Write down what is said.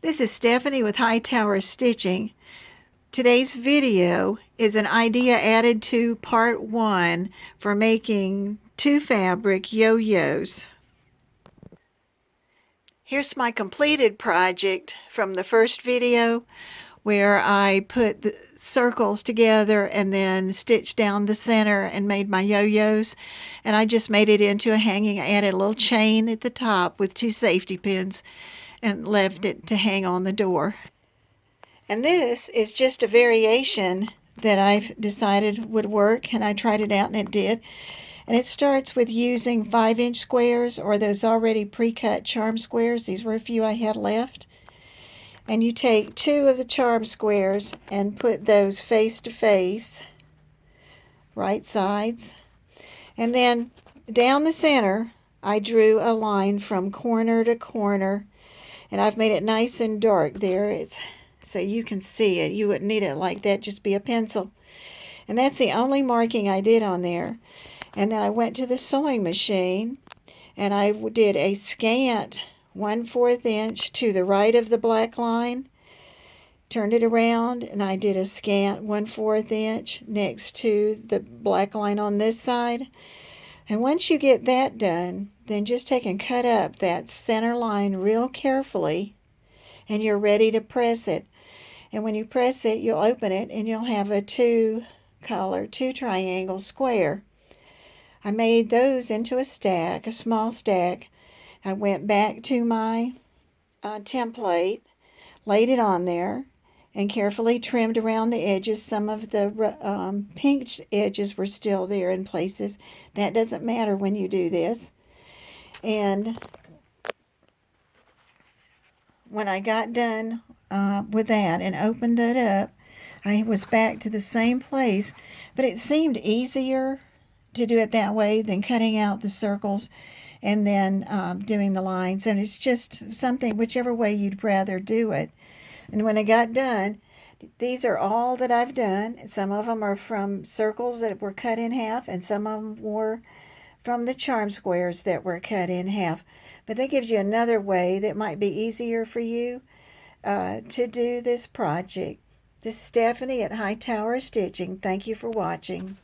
This is Stephanie with Hightower Stitching. Today's video is an idea added to part 1 for making two fabric yo-yos. Here's my completed project from the first video where I put the circles together and then stitched down the center and made my yo-yos, and I just made it into a hanging. I added a little chain at the top with 2 safety pins and left it to hang on the door. And this is just a variation that I've decided would work, and I tried it out and it did. And it starts with using 5-inch squares or those already pre-cut charm squares. These were a few I had left. And you take 2 of the charm squares and put those face to face, right sides. And then down the center, I drew a line from corner to corner, and I've made it nice and dark there. So you can see it. You wouldn't need it like that, just be a pencil. And that's the only marking I did on there. And then I went to the sewing machine and I did a scant 1/4 inch to the right of the black line, turned it around, and I did a scant 1/4 inch next to the black line on this side. And once you get that done, then just take and cut up that center line real carefully, and you're ready to press it. And when you press it, you'll open it and you'll have a 2 triangle square. I made those into a stack, a small stack. I went back to my template, laid it on there, and carefully trimmed around the edges. Some of the pink edges were still there in places. That doesn't matter when you do this. And when I got done with that and opened it up, I was back to the same place, but it seemed easier to do it that way than cutting out the circles and then doing the lines. And it's just something, whichever way you'd rather do it. And when I got done, these are all that I've done. Some of them are from circles that were cut in half, and some of them were from the charm squares that were cut in half. But that gives you another way that might be easier for you to do this project. This is Stephanie at Hightower Stitching. Thank you for watching.